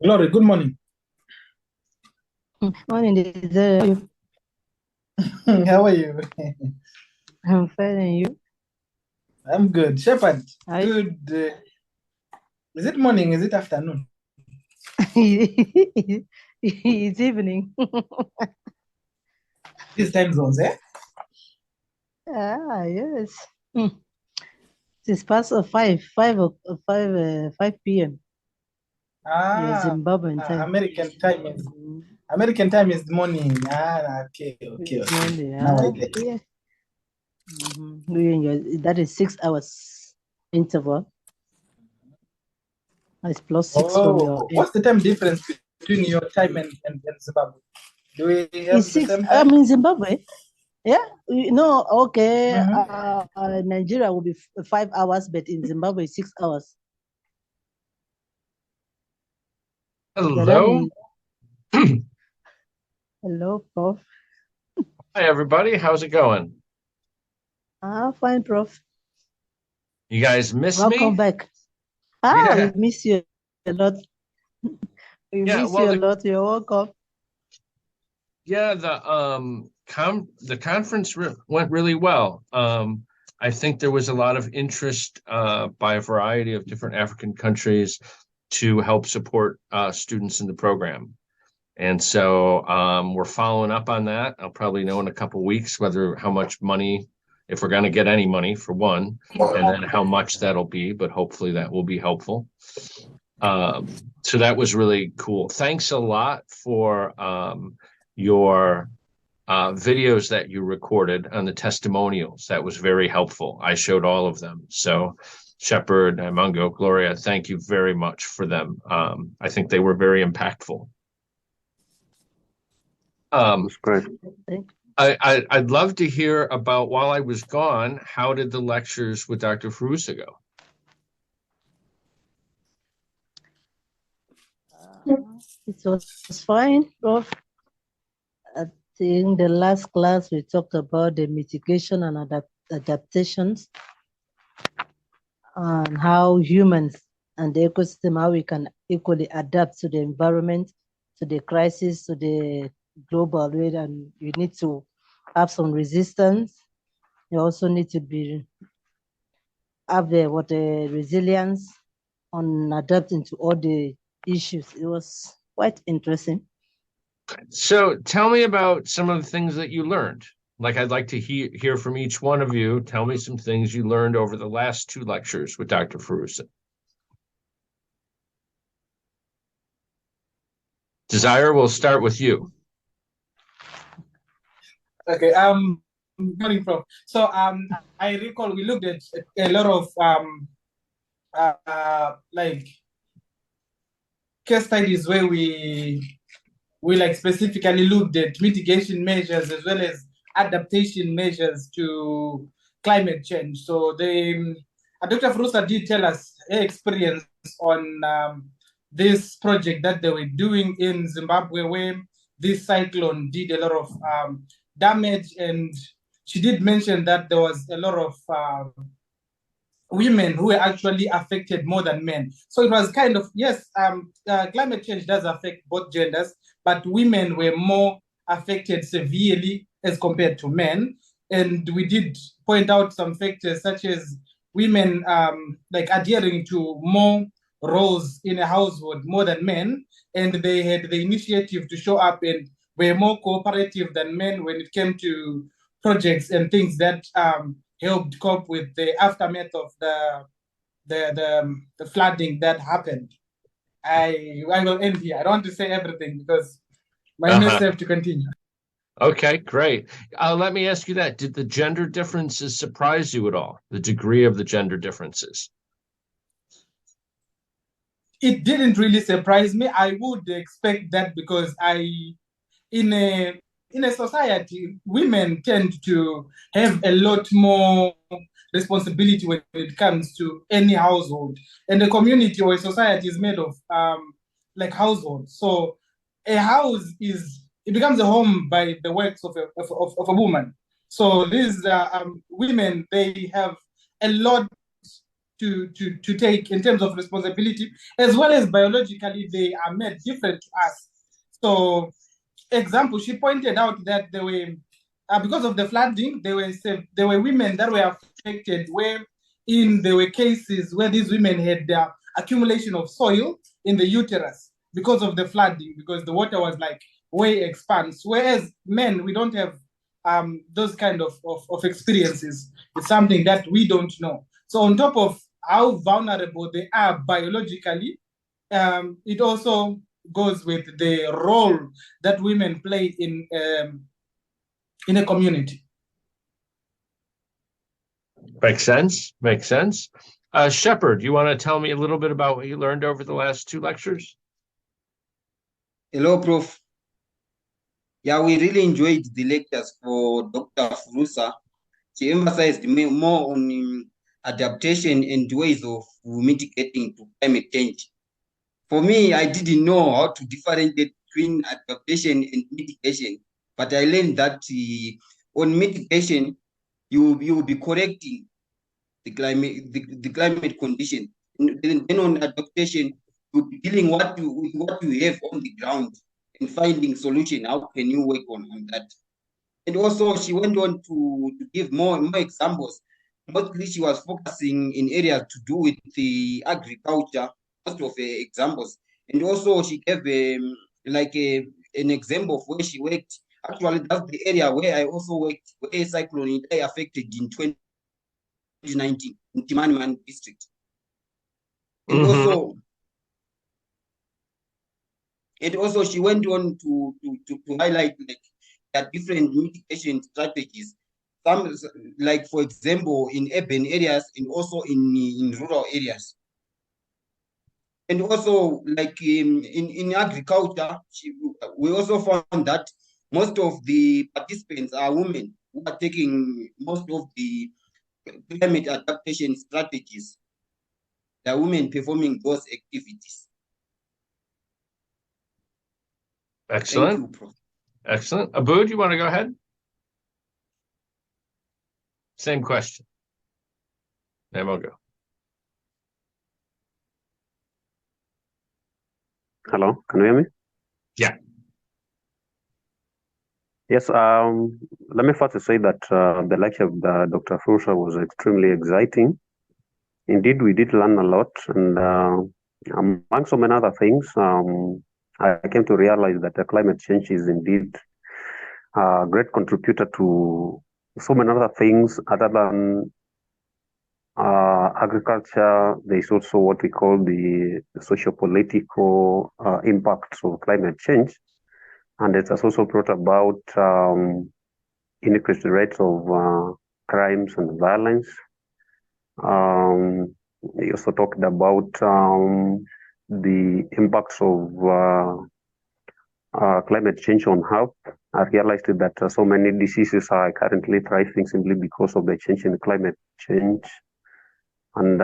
Glory, good morning. Morning, Desire. How are you? I'm fine, and you? I'm good. Shepherd, Hi. good. Is it morning? Is it afternoon? It's evening. These time zones, eh? Yes. It's past 5 p.m. Your Ah, Zimbabwean time. American time is morning. Ah, okay. It's Monday. Now I get it. Yeah. That is 6 hours interval. It's +6 from your Oh, end. what's the time difference between your time and Zimbabwe? Do we have It's the 6. same I'm time? in Zimbabwe. Yeah. No, okay. Mm-hmm. Nigeria will be 5 hours, but in Zimbabwe, 6 hours. Hello. Hello, Prof. Hi, everybody. How's it going? Fine, Prof. You guys miss Welcome me? back. Yeah. We miss you a lot. We Yeah. miss Well, you a lot. You're welcome. the conference went really well. I think there was a lot of interest by a variety of different African countries to help support students in the program. And so we're following up on that. I'll probably know in a couple of weeks how much money, if we're going to get any money for one, and then how much that'll be, but hopefully that will be helpful. So that was really cool. Thanks a lot for your videos that you recorded on the testimonials. That was very helpful. I showed all of them. So Shepard, Mungo, Gloria, thank you very much for them. I think they were very impactful. That's great. I'd love to hear about, while I was gone, how did the lectures with Dr. Furusa go? It was fine, Prof. I think the last class we talked about the mitigation and adaptations and how humans and the ecosystem, how we can equally adapt to the environment, to the crisis, to the global way, and you need to have some resistance. You also need to have the resilience on adapting to all the issues. It was quite interesting. So tell me about some of the things that you learned. Like, I'd like to hear from each one of you. Tell me some things you learned over the last two lectures with Dr. Furusa. Desire, we'll start with you. Okay. Coming from. So I recall we looked at a lot of like case studies where we like specifically looked at mitigation measures as well as adaptation measures to climate change. So Dr. Furusa did tell us her experience on this project that they were doing in Zimbabwe, where this cyclone did a lot of damage, and she did mention that there was a lot of women who were actually affected more than men. So it was kind of, yes, climate change does affect both genders, but women were more affected severely as compared to men. And we did point out some factors such as women like adhering to more roles in a household more than men, and they had the initiative to show up and were more cooperative than men when it came to projects and things that helped cope with the aftermath of the flooding that happened. I will end here. I don't want to say everything because my message have to continue. Okay, great. Let me ask you that. Did the gender differences surprise you at all? The degree of the gender differences? It didn't really surprise me. I would expect that because in a society, women tend to have a lot more responsibility when it comes to any household, and the community or a society is made of like households. So a house it becomes a home by the works of a woman. So these women, they have a lot to take in terms of responsibility, as well as biologically they are made different to us. So, example, she pointed out that there were because of the flooding, there were women that were affected where there were cases where these women had accumulation of soil in the uterus because of the flooding, because the water was like way expanse. Whereas men, we don't have those kind of experiences. It's something that we don't know. So on top of how vulnerable they are biologically, it also goes with the role that women play in a community. Makes sense. Makes sense. Shepard, you want to tell me a little bit about what you learned over the last 2 lectures? Hello, Prof. Yeah, we really enjoyed the lectures for Dr. Furusa. She emphasized more on adaptation and ways of mitigating to climate change. For me, I didn't know how to differentiate between adaptation and mitigation, but I learned that on mitigation, you will be correcting the climate condition. And then on adaptation, you'll be dealing with what you have on the ground and finding solution. How can you work on that? And also, she went on to give more examples. Mostly, she was focusing in areas to do with the agriculture, most of the examples. And also, she gave an example of where she worked. Actually, that's the area where I also worked, where cyclone affected in 2019 in Timaniman district. And also, she went on to highlight that different mitigation strategies. Some, like for example, in urban areas and also in rural areas. And also, like in agriculture, we also found that most of the participants are women who are taking most of the climate adaptation strategies. The women performing those activities. Excellent. Thank you, Prof. Excellent. Abu, do you want to go ahead? Same question. Then we'll go. Hello, can you hear me? Yeah. Yes, let me first say that the lecture of Dr. Furusa was extremely exciting. Indeed, we did learn a lot, and among so many other things, I came to realize that the climate change is indeed a great contributor to so many other things other than agriculture. There is also what we call the socio-political impacts of climate change. And it has also brought about increased rates of crimes and violence. We also talked about the impacts of climate change on health. I realized that so many diseases are currently thriving simply because of the change in climate change. And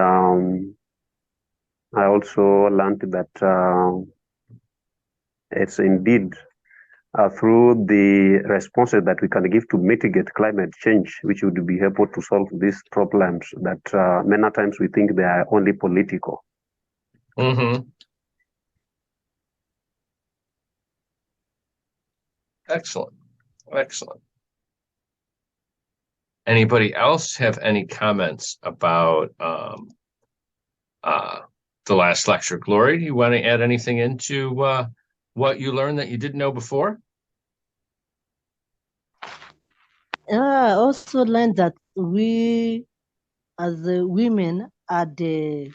I also learned that it's indeed through the responses that we can give to mitigate climate change, which would be able to solve these problems that many times we think they are only political. Excellent. Excellent. Anybody else have any comments about the last lecture? Glory, do you want to add anything into what you learned that you didn't know before? I also learned that we, as the women, are the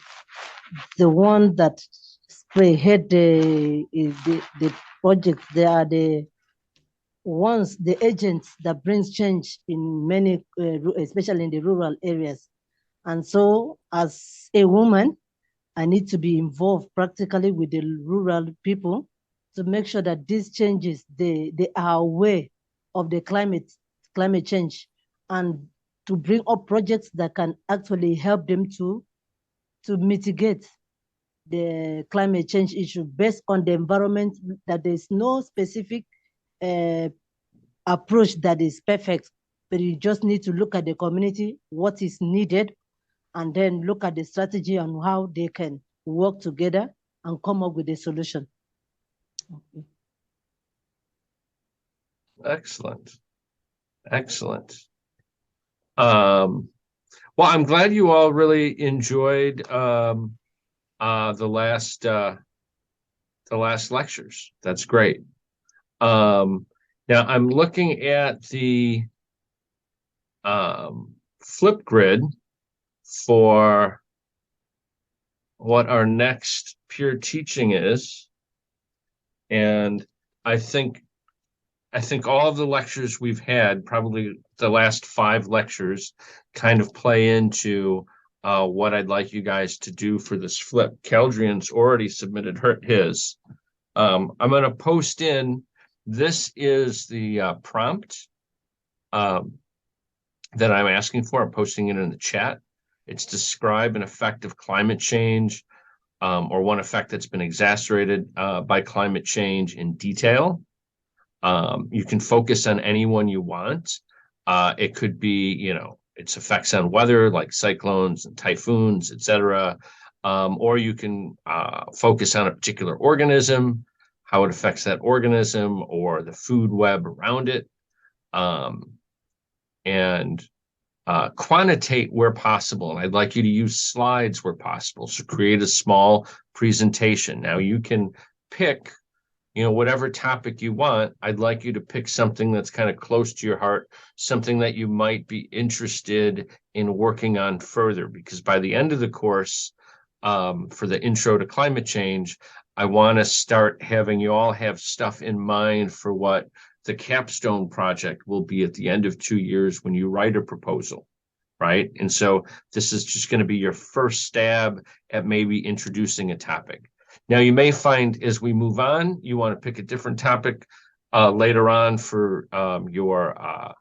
one that spearhead the project. They are the ones, the agents that brings change in many, especially in the rural areas. And so, as a woman, I need to be involved practically with the rural people to make sure that these changes, they are aware of the climate change, and to bring up projects that can actually help them to mitigate the climate change issue based on the environment, that there's no specific approach that is perfect, but you just need to look at the community, what is needed, and then look at the strategy on how they can work together and come up with a solution. Okay. Excellent. Excellent. Well, I'm glad you all really enjoyed the last lectures. That's great. Now I'm looking at the flip grid for what our next peer teaching is. And I think all of the lectures we've had, probably the last 5 lectures, kind of play into what I'd like you guys to do for this flip. Caldrian's already submitted his. I'm going to post in, this is the prompt that I'm asking for. I'm posting it in the chat. It's describe an effect of climate change, or one effect that's been exacerbated by climate change in detail. You can focus on any one you want. It could be, its effects on weather, like cyclones and typhoons, etc. Or you can focus on a particular organism, how it affects that organism, or the food web around it, and quantitate where possible. And I'd like you to use slides where possible. So create a small presentation. Now you can pick, whatever topic you want. I'd like you to pick something that's kind of close to your heart, something that you might be interested in working on further, because by the end of the course, for the intro to climate change, I want to start having you all have stuff in mind for what the capstone project will be at the end of 2 years when you write a proposal, right? And so this is just going to be your first stab at maybe introducing a topic. Now, you may find as we move on, you want to pick a different topic later on for your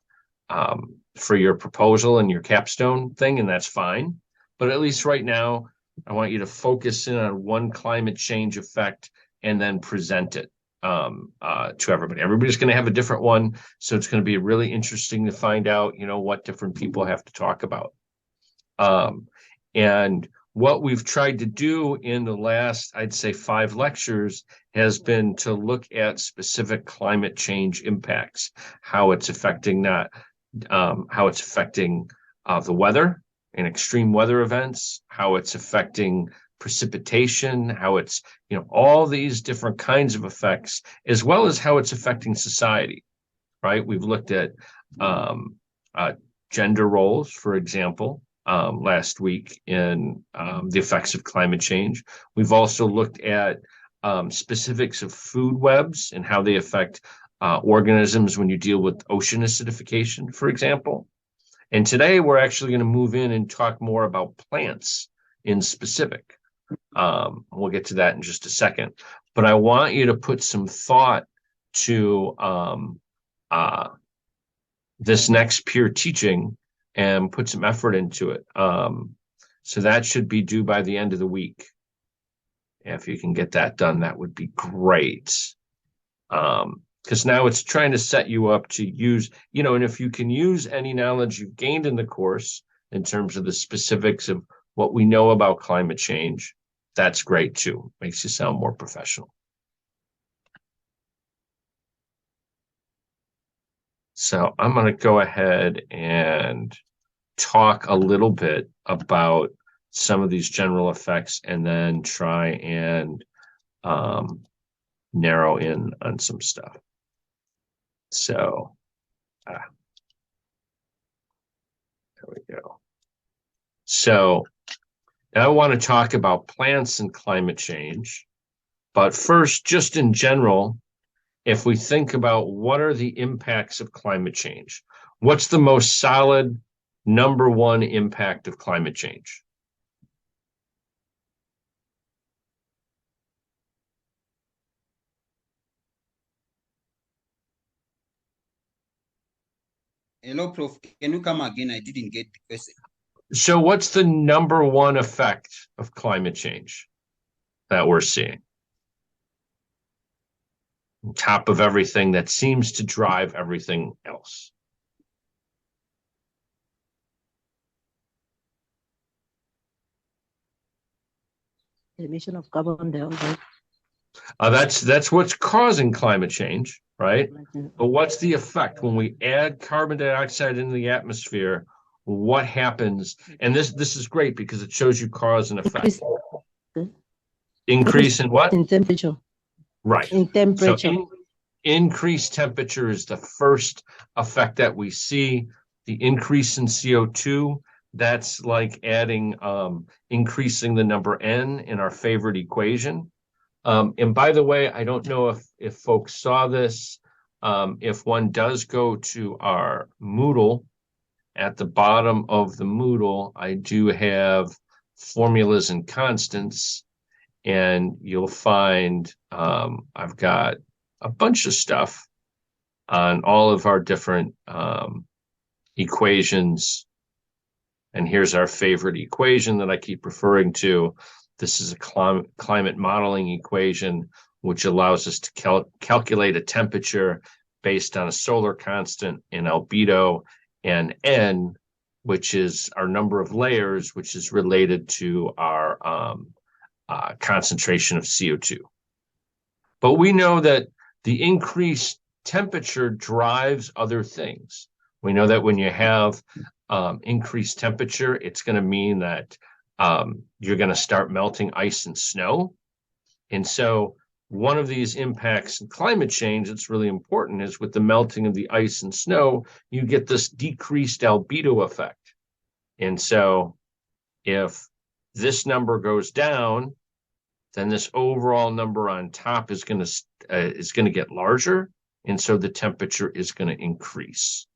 proposal and your capstone thing, and that's fine. But at least right now, I want you to focus in on one climate change effect and then present it to everybody. Everybody's going to have a different one, so it's going to be really interesting to find out, what different people have to talk about. And what we've tried to do in the last, I'd say, 5 lectures has been to look at specific climate change impacts, how it's affecting the weather and extreme weather events, how it's affecting precipitation, how it's, all these different kinds of effects, as well as how it's affecting society, right? We've looked at gender roles, for example, last week in the effects of climate change. We've also looked at specifics of food webs and how they affect organisms when you deal with ocean acidification, for example. And today we're actually going to move in and talk more about plants in specific. We'll get to that in just a second. But I want you to put some thought to this next peer teaching and put some effort into it. So that should be due by the end of the week. If you can get that done, that would be great. Because now it's trying to set you up to use, and if you can use any knowledge you've gained in the course in terms of the specifics of what we know about climate change, that's great too. Makes you sound more professional. So I'm going to go ahead and talk a little bit about some of these general effects and then try and narrow in on some stuff. So, there we go. So now I want to talk about plants and climate change. But first, just in general, if we think about what are the impacts of climate change, what's the most solid number one impact of climate change? Hello, Prof. Can you come again? I didn't get the question. So what's the number one effect of climate change that we're seeing? On top of everything that seems to drive everything else. emission of carbon dioxide. That's what's causing climate change, right? But what's the effect when we add carbon dioxide into the atmosphere? What happens? And this is great because it shows you cause and effect. Increase in what? In temperature. Right. In temperature. So increased temperature is the first effect that we see. The increase in CO2, that's like adding, increasing the number n in our favorite equation. And by the way, I don't know if folks saw this. If one does go to our Moodle, at the bottom of the Moodle, I do have formulas and constants, and you'll find I've got a bunch of stuff on all of our different equations. And here's our favorite equation that I keep referring to. This is a climate modeling equation, which allows us to calculate a temperature based on a solar constant in albedo and N, which is our number of layers, which is related to our concentration of CO2. But we know that the increased temperature drives other things. We know that when you have increased temperature, it's going to mean that you're going to start melting ice and snow. And so one of these impacts in climate change that's really important is with the melting of the ice and snow, you get this decreased albedo effect. And so if this number goes down, then this overall number on top is going to get larger. And so the temperature is going to increase.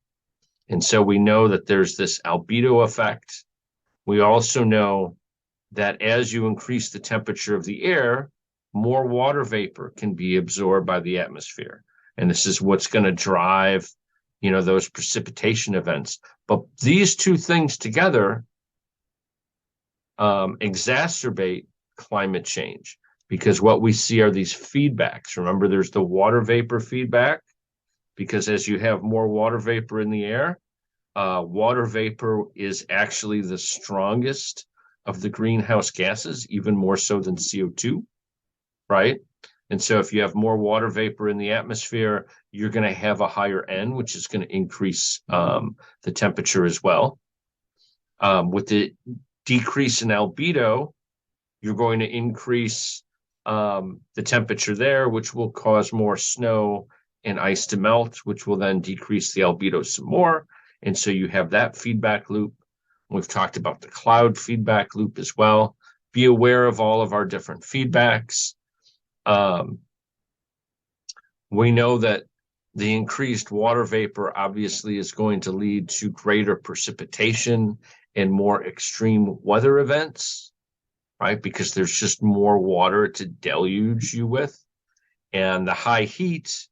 And so we know that there's this albedo effect. We also know that as you increase the temperature of the air, more water vapor can be absorbed by the atmosphere. And this is what's going to drive, those precipitation events. But these two things together exacerbate climate change, because what we see are these feedbacks. Remember, there's the water vapor feedback, because as you have more water vapor in the air, water vapor is actually the strongest of the greenhouse gases, even more so than CO2, right? And so if you have more water vapor in the atmosphere, you're going to have a higher N, which is going to increase the temperature as well. With the decrease in albedo, you're going to increase the temperature there, which will cause more snow and ice to melt, which will then decrease the albedo some more. And so you have that feedback loop. We've talked about the cloud feedback loop as well. Be aware of all of our different feedbacks. We know that the increased water vapor obviously is going to lead to greater precipitation and more extreme weather events, right? Because there's just more water to deluge you with. And the high heat,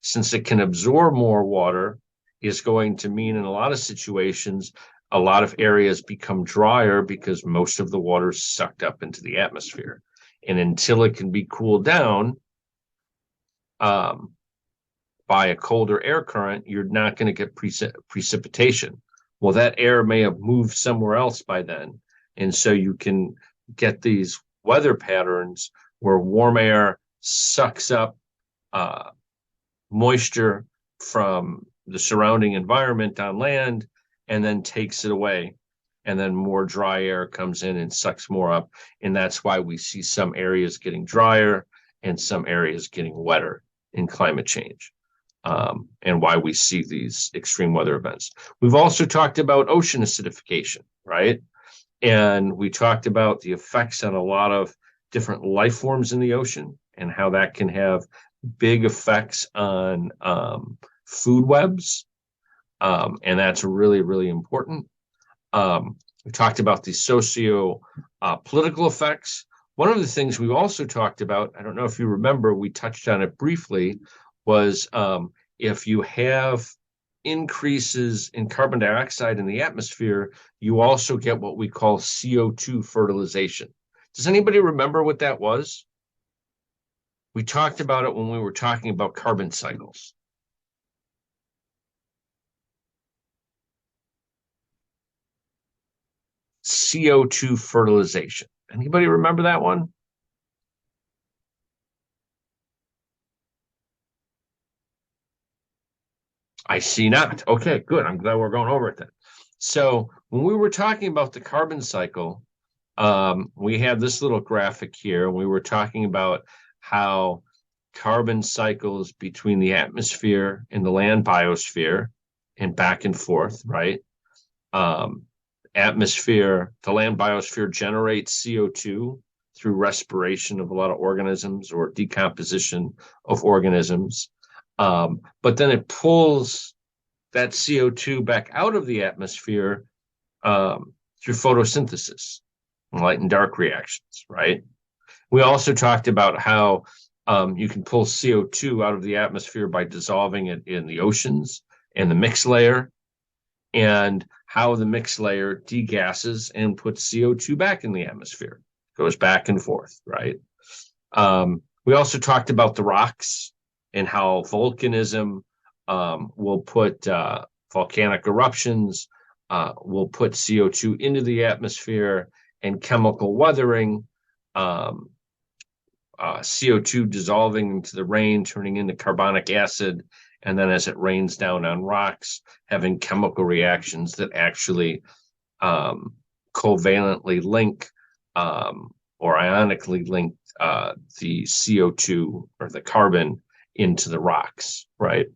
since it can absorb more water, is going to mean in a lot of situations, a lot of areas become drier because most of the water is sucked up into the atmosphere. And until it can be cooled down by a colder air current, you're not going to get precipitation. Well, that air may have moved somewhere else by then. And so you can get these weather patterns where warm air sucks up moisture from the surrounding environment on land and then takes it away. And then more dry air comes in and sucks more up. And that's why we see some areas getting drier and some areas getting wetter in climate change, and why we see these extreme weather events. We've also talked about ocean acidification, right? And we talked about the effects on a lot of different life forms in the ocean and how that can have big effects on food webs. And that's really, really important. We talked about the socio-political effects. One of the things we also talked about, I don't know if you remember, we touched on it briefly, was if you have increases in carbon dioxide in the atmosphere, you also get what we call CO2 fertilization. Does anybody remember what that was? We talked about it when we were talking about carbon cycles. CO2 fertilization. Anybody remember that one? I see not. Okay, good. I'm glad we're going over it then. So when we were talking about the carbon cycle, we have this little graphic here. We were talking about how carbon cycles between the atmosphere and the land biosphere and back and forth, right? Atmosphere, the land biosphere generates CO2 through respiration of a lot of organisms or decomposition of organisms. But then it pulls that CO2 back out of the atmosphere through photosynthesis, light and dark reactions, right? We also talked about how you can pull CO2 out of the atmosphere by dissolving it in the oceans and the mixed layer, and how the mixed layer degasses and puts CO2 back in the atmosphere. Goes back and forth, right? We also talked about the rocks and how volcanism will put volcanic eruptions, will put CO2 into the atmosphere, and chemical weathering, CO2 dissolving into the rain, turning into carbonic acid, and then as it rains down on rocks, having chemical reactions that actually covalently link or ionically link the CO2 or the carbon into the rocks, right?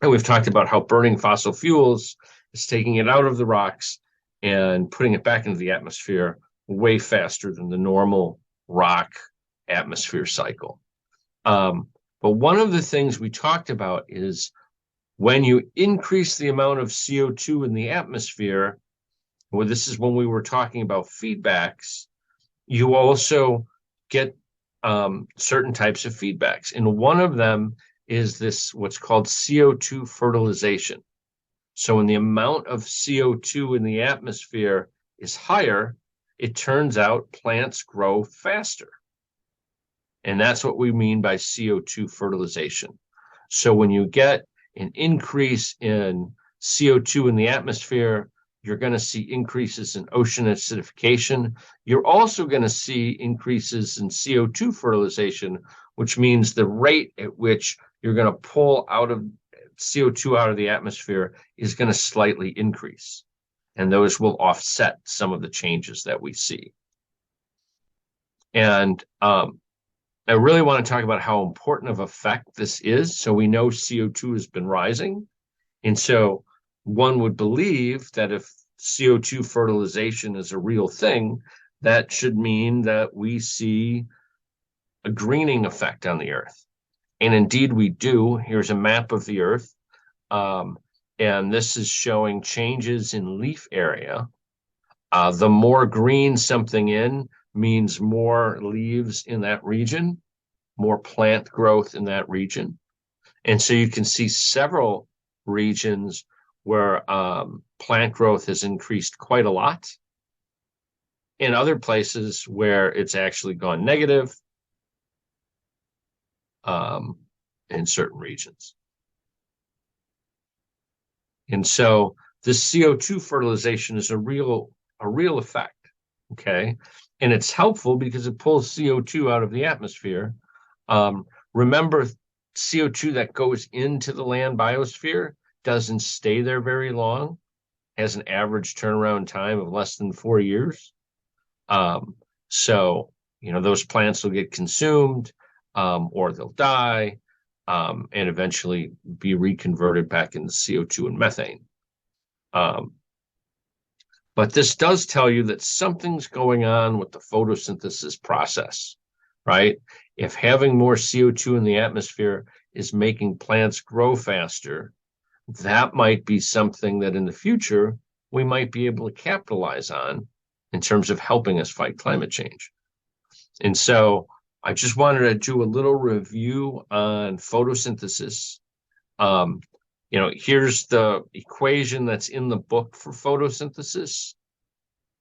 And we've talked about how burning fossil fuels is taking it out of the rocks and putting it back into the atmosphere way faster than the normal rock atmosphere cycle. But one of the things we talked about is when you increase the amount of CO2 in the atmosphere, well, this is when we were talking about feedbacks, you also get certain types of feedbacks. And one of them is this, what's called CO2 fertilization. So when the amount of CO2 in the atmosphere is higher, it turns out plants grow faster. And that's what we mean by CO2 fertilization. So when you get an increase in CO2 in the atmosphere, you're going to see increases in ocean acidification. You're also going to see increases in CO2 fertilization, which means the rate at which you're going to pull out of CO2 out of the atmosphere is going to slightly increase. And those will offset some of the changes that we see. And I really want to talk about how important of effect this is. So we know CO2 has been rising. And so one would believe that if CO2 fertilization is a real thing, that should mean that we see a greening effect on the earth. And indeed we do. Here's a map of the earth. And this is showing changes in leaf area. The more green something in means more leaves in that region, more plant growth in that region. And so you can see several regions where plant growth has increased quite a lot, in other places where it's actually gone negative in certain regions. And so this CO2 fertilization is a real effect, okay? And it's helpful because it pulls CO2 out of the atmosphere. Remember, CO2 that goes into the land biosphere doesn't stay there very long, has an average turnaround time of less than 4 years. So, you know, those plants will get consumed or they'll die and eventually be reconverted back into CO2 and methane. But this does tell you that something's going on with the photosynthesis process, right? If having more CO2 in the atmosphere is making plants grow faster, that might be something that in the future we might be able to capitalize on in terms of helping us fight climate change. And so I just wanted to do a little review on photosynthesis. You know, here's the equation that's in the book for photosynthesis,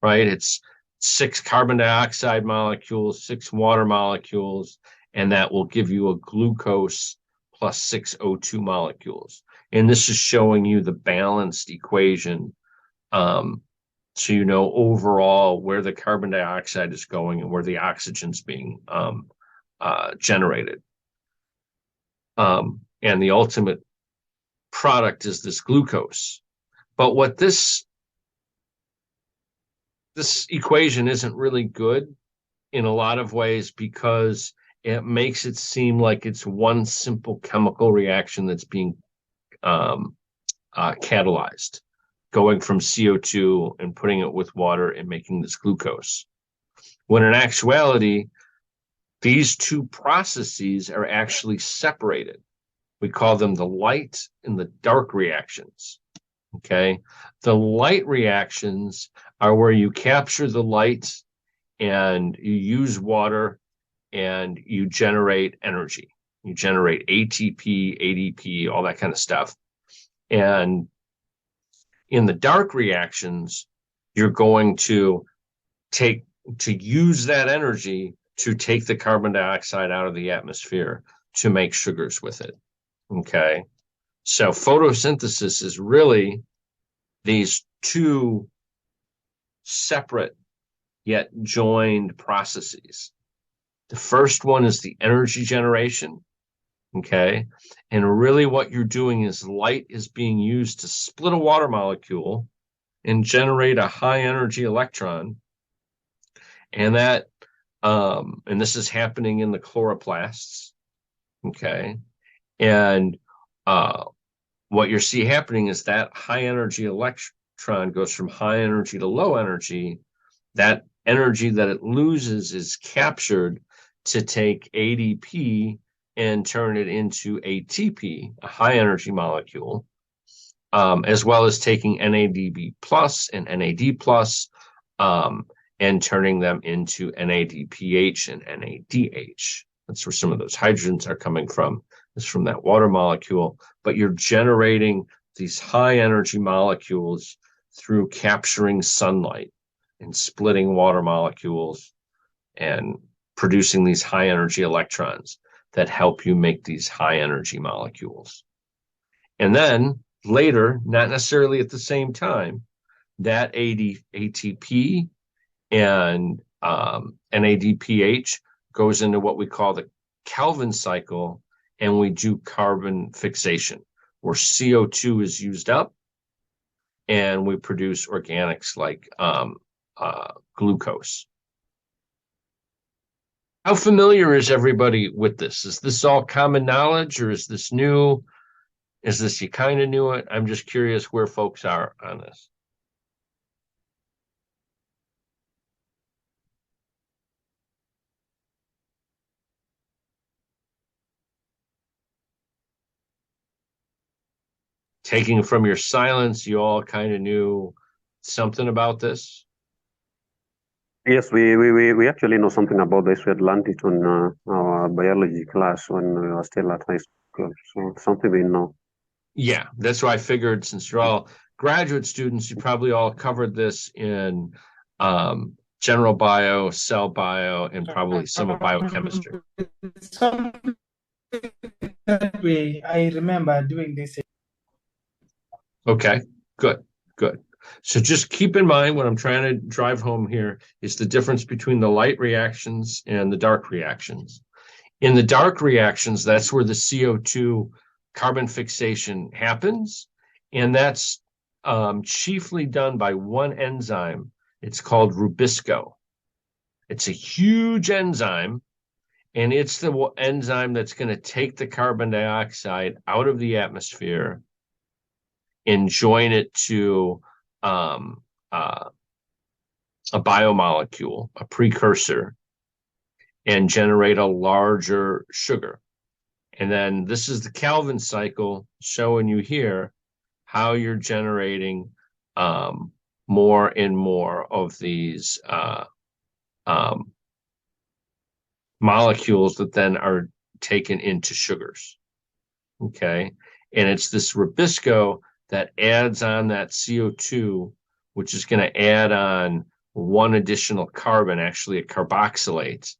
right? It's 6 carbon dioxide molecules, 6 water molecules, and that will give you a glucose plus 6 O2 molecules. And this is showing you the balanced equation. So you know overall where the carbon dioxide is going and where the oxygen's being generated. And the ultimate product is this glucose. But what this equation isn't really good in a lot of ways, because it makes it seem like it's one simple chemical reaction that's being catalyzed, going from CO2 and putting it with water and making this glucose. When in actuality, these two processes are actually separated. We call them the light and the dark reactions. Okay. The light reactions are where you capture the light and you use water and you generate energy. You generate ATP, ADP, all that kind of stuff. And in the dark reactions, you're going to use that energy to take the carbon dioxide out of the atmosphere to make sugars with it. Okay. So photosynthesis is really these two separate yet joined processes. The first one is the energy generation. Okay. And really what you're doing is light is being used to split a water molecule and generate a high energy electron. And that, and this is happening in the chloroplasts. Okay. And what you see happening is that high energy electron goes from high energy to low energy. That energy that it loses is captured to take ADP and turn it into ATP, a high energy molecule, as well as taking NADB plus and NAD plus, and turning them into NADPH and NADH. That's where some of those hydrogens are coming from, is from that water molecule. But you're generating these high energy molecules through capturing sunlight and splitting water molecules and producing these high energy electrons that help you make these high energy molecules. And then later, not necessarily at the same time, that ATP and NADPH goes into what we call the Calvin cycle, and we do carbon fixation, where CO2 is used up and we produce organics like glucose. How familiar is everybody with this? Is this all common knowledge, or is this new? Is this you kind of knew it? I'm just curious where folks are on this. Taking from your silence, you all kind of knew something about this? Yes, we actually know something about this. We had learned it on our biology class when we were still at high school. So it's something we know. Yeah, that's why I figured, since you're all graduate students, you probably all covered this in general bio, cell bio, and probably some of biochemistry. Something that way I remember doing this. Okay, good. So just keep in mind, what I'm trying to drive home here is the difference between the light reactions and the dark reactions. In the dark reactions, that's where the CO2 carbon fixation happens, and that's chiefly done by one enzyme. It's called rubisco. It's a huge enzyme, and it's the enzyme that's going to take the carbon dioxide out of the atmosphere and join it to a biomolecule, a precursor, and generate a larger sugar. And then this is the Calvin cycle showing you here how you're generating more and more of these molecules that then are taken into sugars. Okay. And it's this rubisco that adds on that CO2, which is going to add on one additional carbon, actually a carboxylate,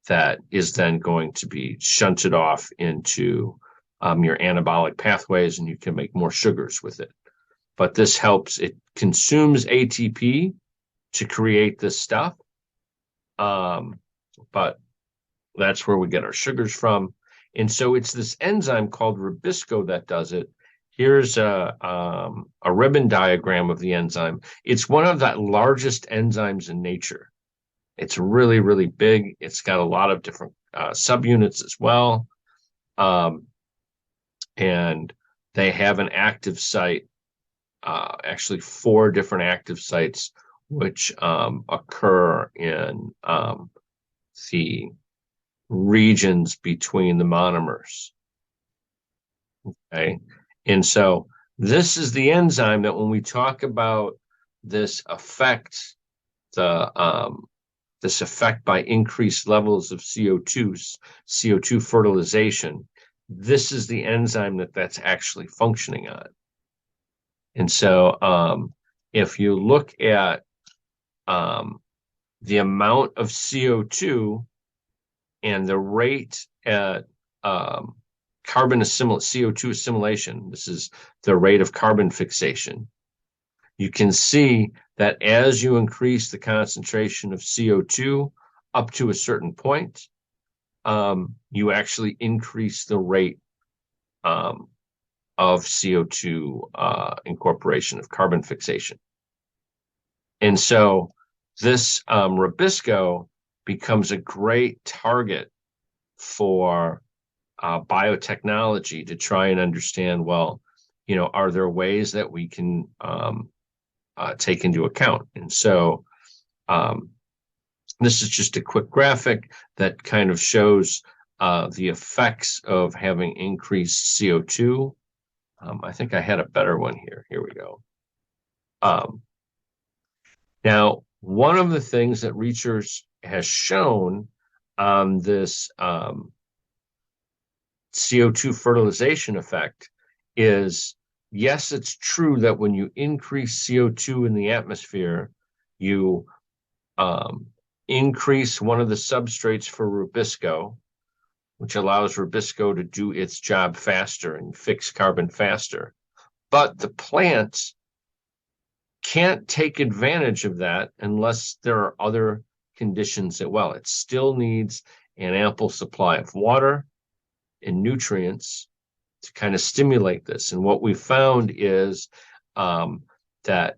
that is then going to be shunted off into your anabolic pathways, and you can make more sugars with it. But this helps, it consumes ATP to create this stuff. But that's where we get our sugars from. And so it's this enzyme called Rubisco that does it. Here's a ribbon diagram of the enzyme. It's one of the largest enzymes in nature. It's really, really big. It's got a lot of different subunits as well. And they have an active site, actually 4 different active sites, which occur in the regions between the monomers. Okay. And so this is the enzyme that when we talk about this effect, this effect by increased levels of CO2 fertilization, this is the enzyme that's actually functioning on. And so if you look at the amount of CO2 and the rate at CO2 assimilation, this is the rate of carbon fixation, you can see that as you increase the concentration of CO2 up to a certain point, you actually increase the rate of CO2 incorporation of carbon fixation. And so this Rubisco becomes a great target for biotechnology to try and understand, well, are there ways that we can take into account? And so this is just a quick graphic that kind of shows the effects of having increased CO2. I think I had a better one here. Here we go. Now, one of the things that research has shown on this CO2 fertilization effect is, yes, it's true that when you increase CO2 in the atmosphere, you increase one of the substrates for Rubisco, which allows Rubisco to do its job faster and fix carbon faster. But the plant can't take advantage of that unless there are other conditions as well. It still needs an ample supply of water and nutrients to kind of stimulate this. And what we found is that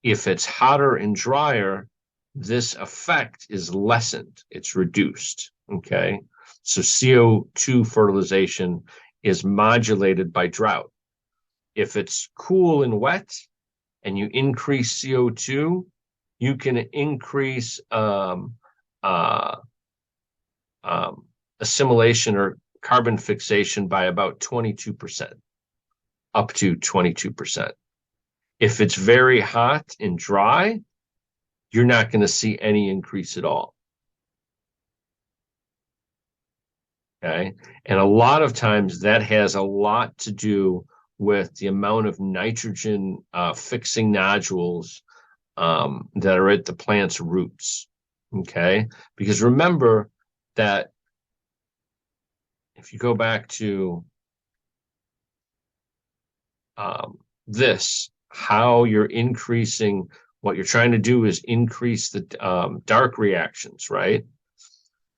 if it's hotter and drier, this effect is lessened, it's reduced, okay? So CO2 fertilization is modulated by drought. If it's cool and wet and you increase CO2, you can increase assimilation or carbon fixation by about 22%, up to 22%. If it's very hot and dry, you're not going to see any increase at all. Okay. And a lot of times that has a lot to do with the amount of nitrogen fixing nodules that are at the plant's roots. Okay. Because remember that if you go back to this, how you're increasing, what you're trying to do is increase the dark reactions, right?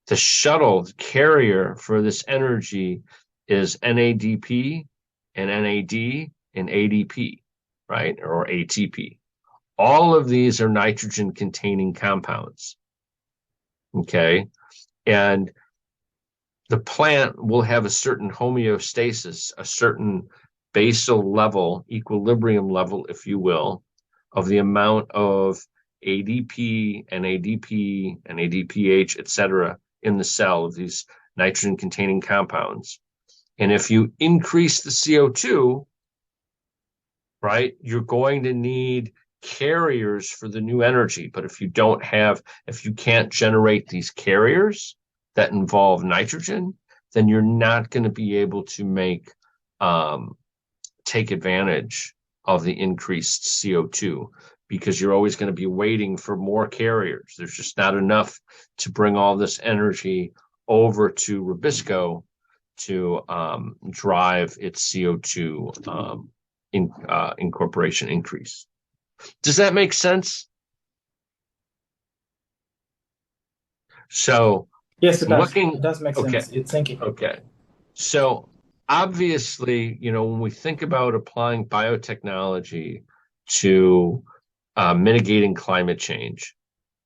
The shuttle, the carrier for this energy is NADP and NAD and ADP, right? Or ATP. All of these are nitrogen containing compounds. Okay. And the plant will have a certain homeostasis, a certain basal level, equilibrium level, if you will, of the amount of ADP and ADP and ADPH, et cetera, in the cell of these nitrogen containing compounds. And if you increase the CO2, right, you're going to need carriers for the new energy. But if you can't generate these carriers that involve nitrogen, then you're not going to be able to take advantage of the increased CO2, because you're always going to be waiting for more carriers. There's just not enough to bring all this energy over to Rubisco to drive its CO2 incorporation increase. Does that make sense? So Yes, it does. Looking, It does make okay, sense. It's thinking. okay. So obviously, when we think about applying biotechnology to mitigating climate change,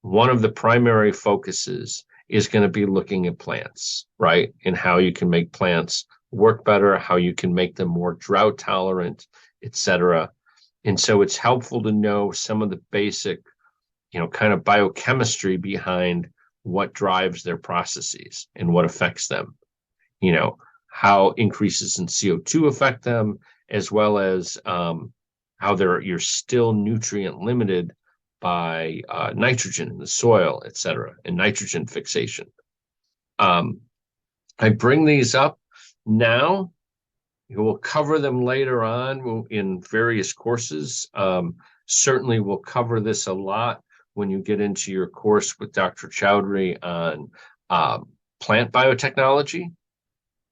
one of the primary focuses is going to be looking at plants, right? And how you can make plants work better, how you can make them more drought tolerant, etc. And so it's helpful to know some of the basic, kind of biochemistry behind what drives their processes and what affects them. How increases in CO2 affect them, as well as how you're still nutrient limited by nitrogen in the soil, et cetera, and nitrogen fixation. I bring these up now. We'll cover them later on in various courses. Certainly we'll cover this a lot when you get into your course with Dr. Chowdhury on plant biotechnology,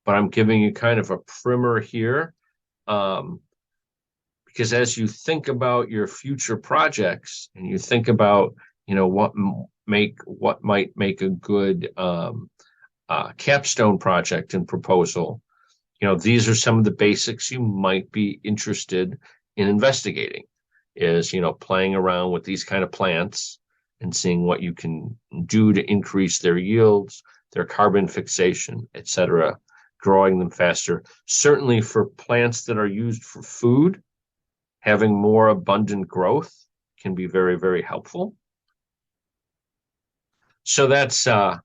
but I'm giving you kind of a primer here. Because as you think about your future projects and you think about, what might make a good capstone project and proposal, these are some of the basics you might be interested in investigating, is, playing around with these kind of plants and seeing what you can do to increase their yields, their carbon fixation, et cetera, growing them faster. Certainly for plants that are used for food, having more abundant growth can be very, very helpful. So that's kind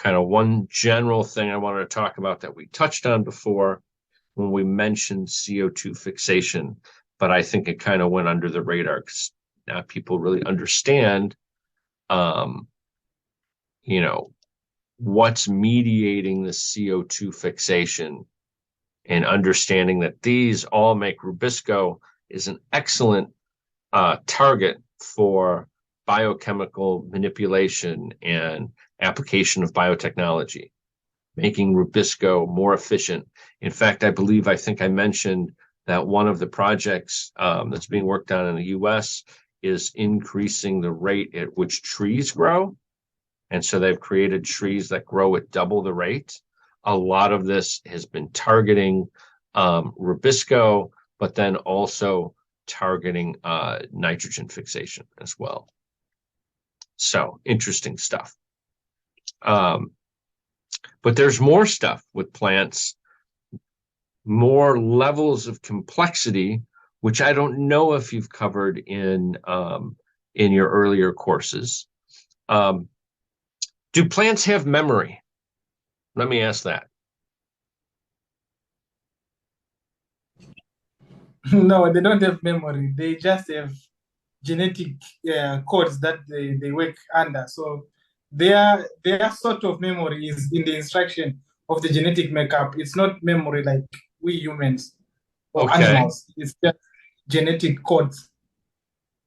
of one general thing I wanted to talk about that we touched on before when we mentioned CO2 fixation, but I think it kind of went under the radar because not people really understand, what's mediating the CO2 fixation, and understanding that these all make Rubisco is an excellent target for biochemical manipulation and application of biotechnology, making Rubisco more efficient. In fact, I think I mentioned that one of the projects that's being worked on in the US is increasing the rate at which trees grow. And so they've created trees that grow at double the rate. A lot of this has been targeting Rubisco, but then also targeting nitrogen fixation as well. So interesting stuff. But there's more stuff with plants, more levels of complexity, which I don't know if you've covered in your earlier courses. Do plants have memory? Let me ask that. No, they don't have memory. They just have genetic codes that they work under. So their sort of memory is in the instruction of the genetic makeup. It's not memory like we humans or animals. It's just genetic codes.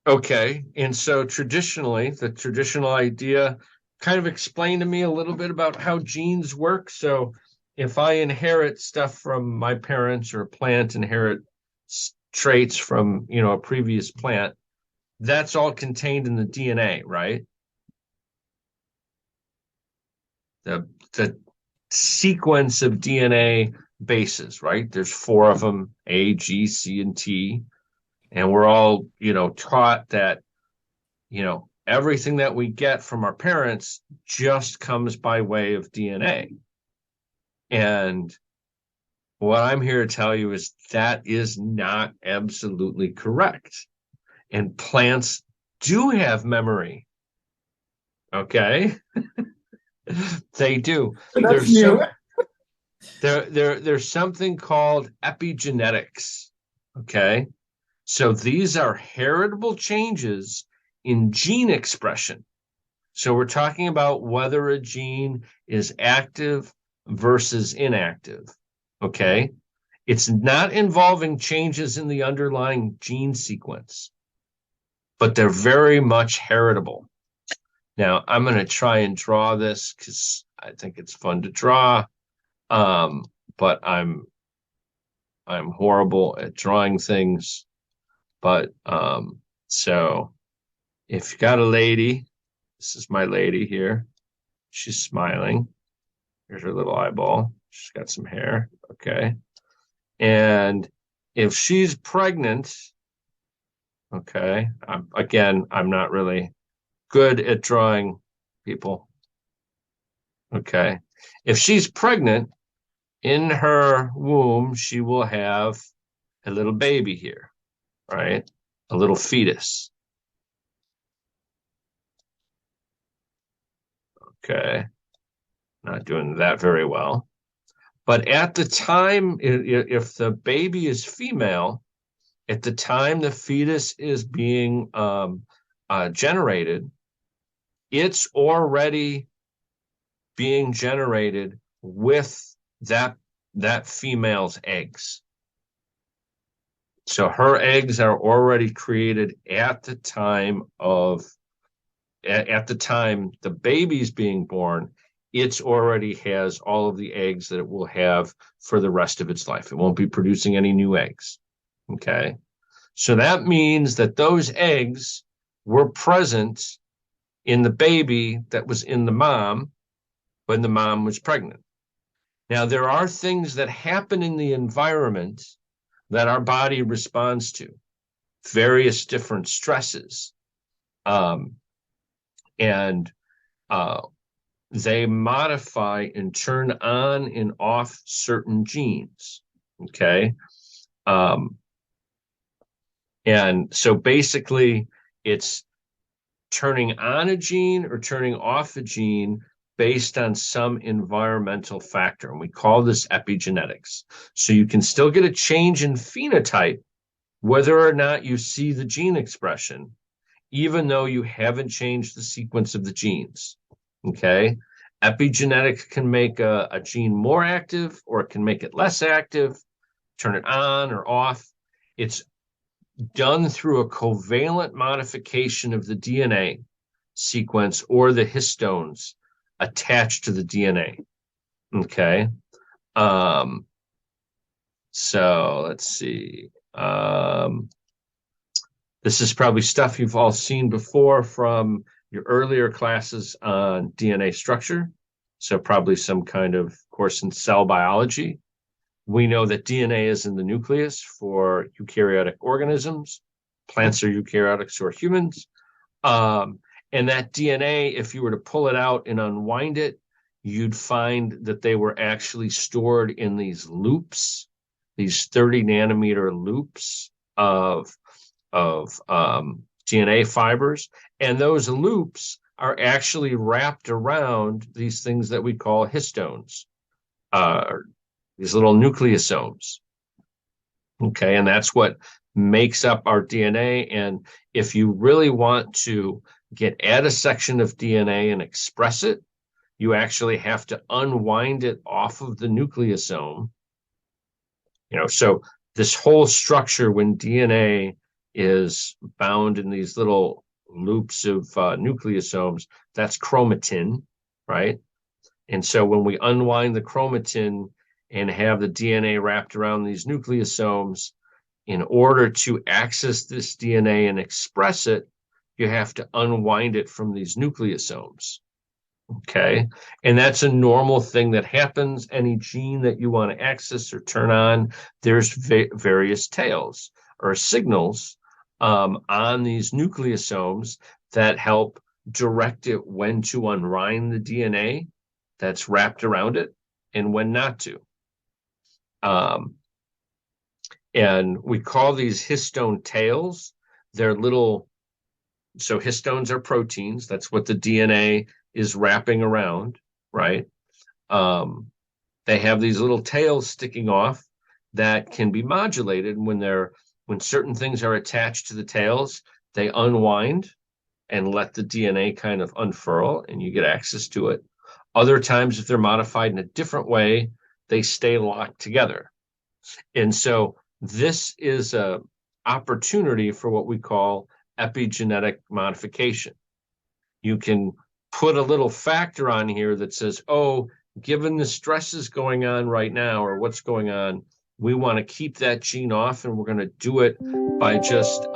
Okay. And so traditionally, the traditional idea, kind of explain to me a little bit about how genes work. So if I inherit stuff from my parents, or a plant inherit traits from, a previous plant, that's all contained in the DNA, right? The sequence of DNA bases, right? There's 4 of them, A, G, C, and T. And we're all, taught that, everything that we get from our parents just comes by way of DNA. And what I'm here to tell you is that is not absolutely correct. And plants do have memory. Okay? They do. That's new. There's something called epigenetics. Okay? So these are heritable changes in gene expression. So we're talking about whether a gene is active versus inactive. Okay? It's not involving changes in the underlying gene sequence, but they're very much heritable. Now, I'm going to try and draw this because I think it's fun to draw, but I'm horrible at drawing things. But so if you got a lady, this is my lady here. She's smiling. Here's her little eyeball. She's got some hair. Okay. And if she's pregnant, okay, I'm not really good at drawing people. Okay. If she's pregnant, in her womb, she will have a little baby here, right? A little fetus. Okay. Not doing that very well. But at the time, if the baby is female, at the time the fetus is being generated, it's already being generated with that female's eggs. So her eggs are already created at the time the baby's being born. It already has all of the eggs that it will have for the rest of its life. It won't be producing any new eggs. Okay. So that means that those eggs were present in the baby that was in the mom when the mom was pregnant. Now, there are things that happen in the environment that our body responds to, various different stresses. They modify and turn on and off certain genes. Okay. And so basically, it's turning on a gene or turning off a gene based on some environmental factor. And we call this epigenetics. So you can still get a change in phenotype, whether or not you see the gene expression, even though you haven't changed the sequence of the genes. Okay. Epigenetics can make a gene more active, or it can make it less active, turn it on or off. It's done through a covalent modification of the DNA sequence or the histones attached to the DNA. Okay. So let's see. This is probably stuff you've all seen before from your earlier classes on DNA structure. So probably some kind of course in cell biology. We know that DNA is in the nucleus for eukaryotic organisms. Plants are eukaryotic, so are humans. And that DNA, if you were to pull it out and unwind it, you'd find that they were actually stored in these loops, these 30 nanometer loops of DNA fibers. And those loops are actually wrapped around these things that we call histones, these little nucleosomes. Okay, and that's what makes up our DNA. And if you really want to get at a section of DNA and express it, you actually have to unwind it off of the nucleosome. So this whole structure, when DNA is bound in these little loops of nucleosomes, that's chromatin, right? And so when we unwind the chromatin and have the DNA wrapped around these nucleosomes, in order to access this DNA and express it, you have to unwind it from these nucleosomes. Okay. And that's a normal thing that happens. Any gene that you want to access or turn on, there's various tails or signals on these nucleosomes that help direct it when to unwind the DNA that's wrapped around it and when not to. And we call these histone tails. They're little, so histones are proteins. That's what the DNA is wrapping around, right? They have these little tails sticking off that can be modulated when certain things are attached to the tails, they unwind and let the DNA kind of unfurl and you get access to it. Other times, if they're modified in a different way, they stay locked together. And so this is an opportunity for what we call epigenetic modification. You can put a little factor on here that says, oh, given the stresses going on right now or what's going on, we want to keep that gene off, and we're going to do it by just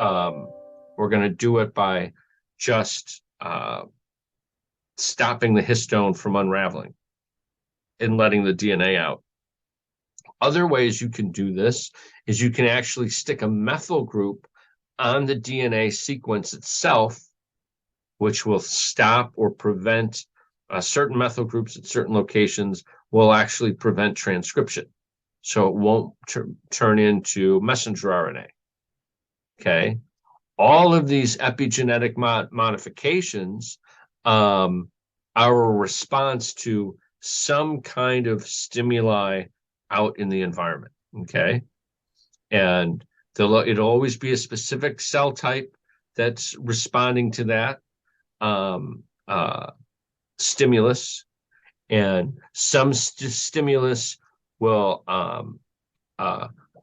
stopping the histone from unraveling and letting the DNA out. Other ways you can do this is you can actually stick a methyl group on the DNA sequence itself, which will stop or prevent certain methyl groups at certain locations will actually prevent transcription. So it won't turn into messenger RNA. Okay. All of these epigenetic modifications are a response to some kind of stimuli out in the environment. Okay. And it'll always be a specific cell type that's responding to that stimulus, and some stimulus will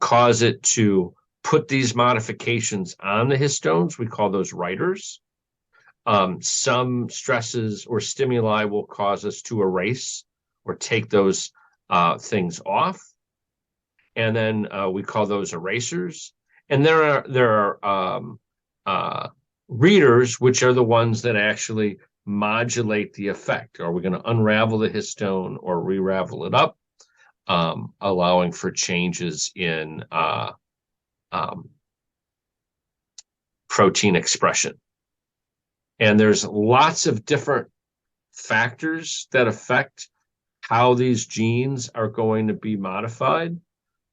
cause it to put these modifications on the histones. We call those writers. Some stresses or stimuli will cause us to erase or take those things off, and then we call those erasers. And there are readers, which are the ones that actually modulate the effect. Are we going to unravel the histone or re-ravel it up, allowing for changes in protein expression? And there's lots of different factors that affect how these genes are going to be modified.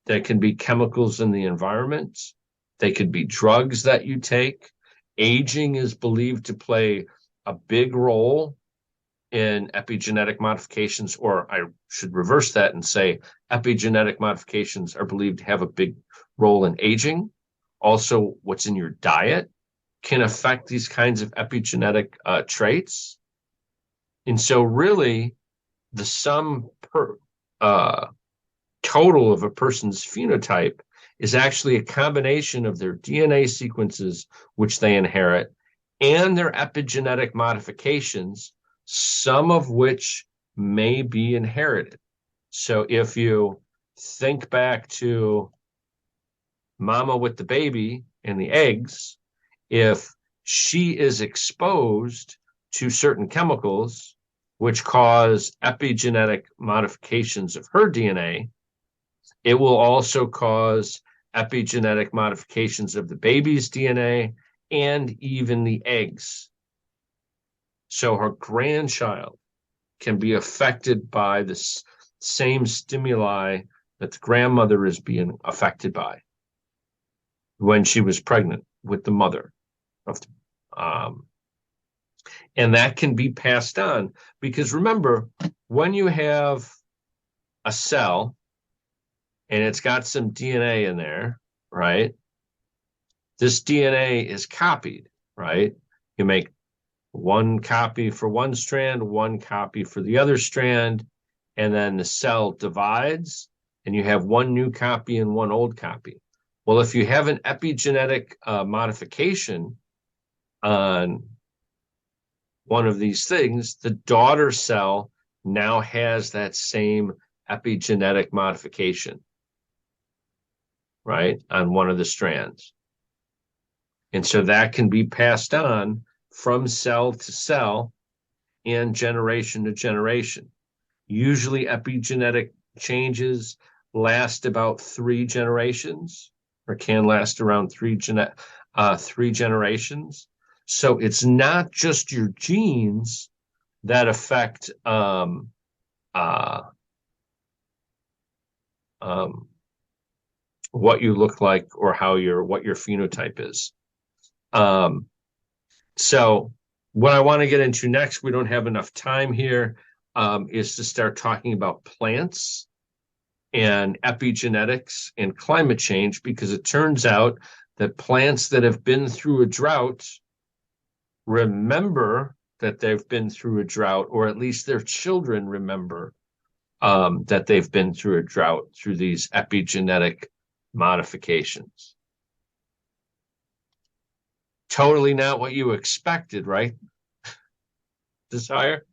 There can be chemicals in the environment. They could be drugs that you take. Aging is believed to play a big role in epigenetic modifications, or I should reverse that and say epigenetic modifications are believed to have a big role in aging. Also, what's in your diet can affect these kinds of epigenetic traits. And so really, the sum total of a person's phenotype is actually a combination of their DNA sequences, which they inherit, and their epigenetic modifications, some of which may be inherited. So if you think back to mama with the baby and the eggs, if she is exposed to certain chemicals which cause epigenetic modifications of her DNA, it will also cause epigenetic modifications of the baby's DNA and even the eggs. So her grandchild can be affected by the same stimuli that the grandmother is being affected by when she was pregnant with the mother. And that can be passed on, because remember, when you have a cell and it's got some DNA in there, right? This DNA is copied, right? You make one copy for one strand, one copy for the other strand, and then the cell divides and you have one new copy and one old copy. Well, if you have an epigenetic modification on one of these things, the daughter cell now has that same epigenetic modification, right, on one of the strands. And so that can be passed on from cell to cell and generation to generation. Usually epigenetic changes last about 3 generations, or can last around 3 generations. So it's not just your genes that affect what you look like or what your phenotype is. So what I want to get into next, we don't have enough time here, is to start talking about plants and epigenetics and climate change, because it turns out that plants that have been through a drought remember that they've been through a drought, or at least their children remember that they've been through a drought through these epigenetic modifications. Totally not what you expected, right? Desire?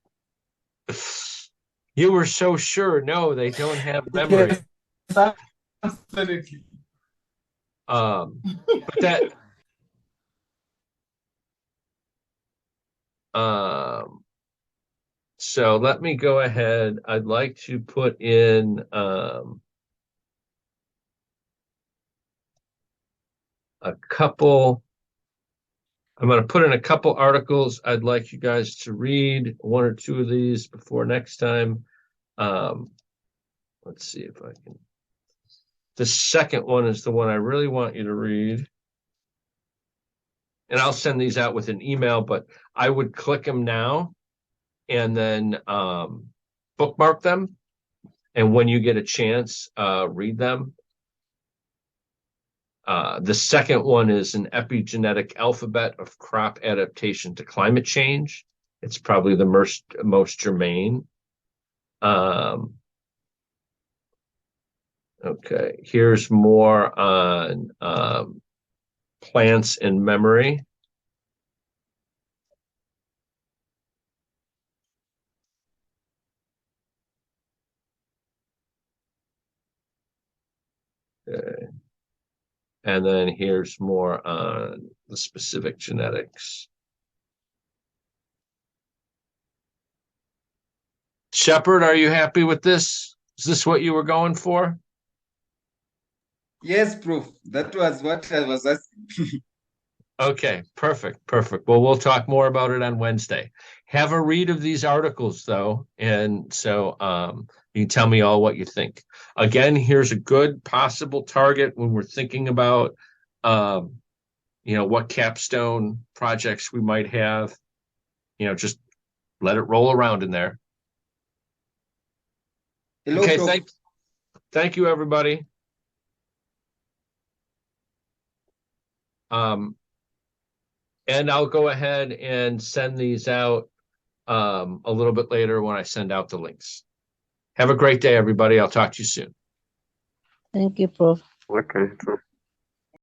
You were so sure. No, they don't have memory. Yes, absolutely. But that So let me go ahead. I'd like to put in a couple. I'm going to put in a couple articles I'd like you guys to read, one or two of these before next time. Let's see if I can. The second one is the one I really want you to read. And I'll send these out with an email, but I would click them now and then bookmark them. And when you get a chance, read them. The second one is an epigenetic alphabet of crop adaptation to climate change. It's probably the most germane. Okay, here's more on plants and memory. Okay. And then here's more on the specific genetics. Shepard, are you happy with this? Is this what you were going for? Yes, Prof. That was what I was asking. Okay, perfect. Well, we'll talk more about it on Wednesday. Have a read of these articles, though, and so you can tell me all what you think. Again, here's a good possible target when we're thinking about, what capstone projects we might have. Just let it roll around in there. Hello, Okay, Prof. thank you, everybody. And I'll go ahead and send these out a little bit later when I send out the links. Have a great day, everybody. I'll talk to you soon. Thank you, Prof. Okay, true.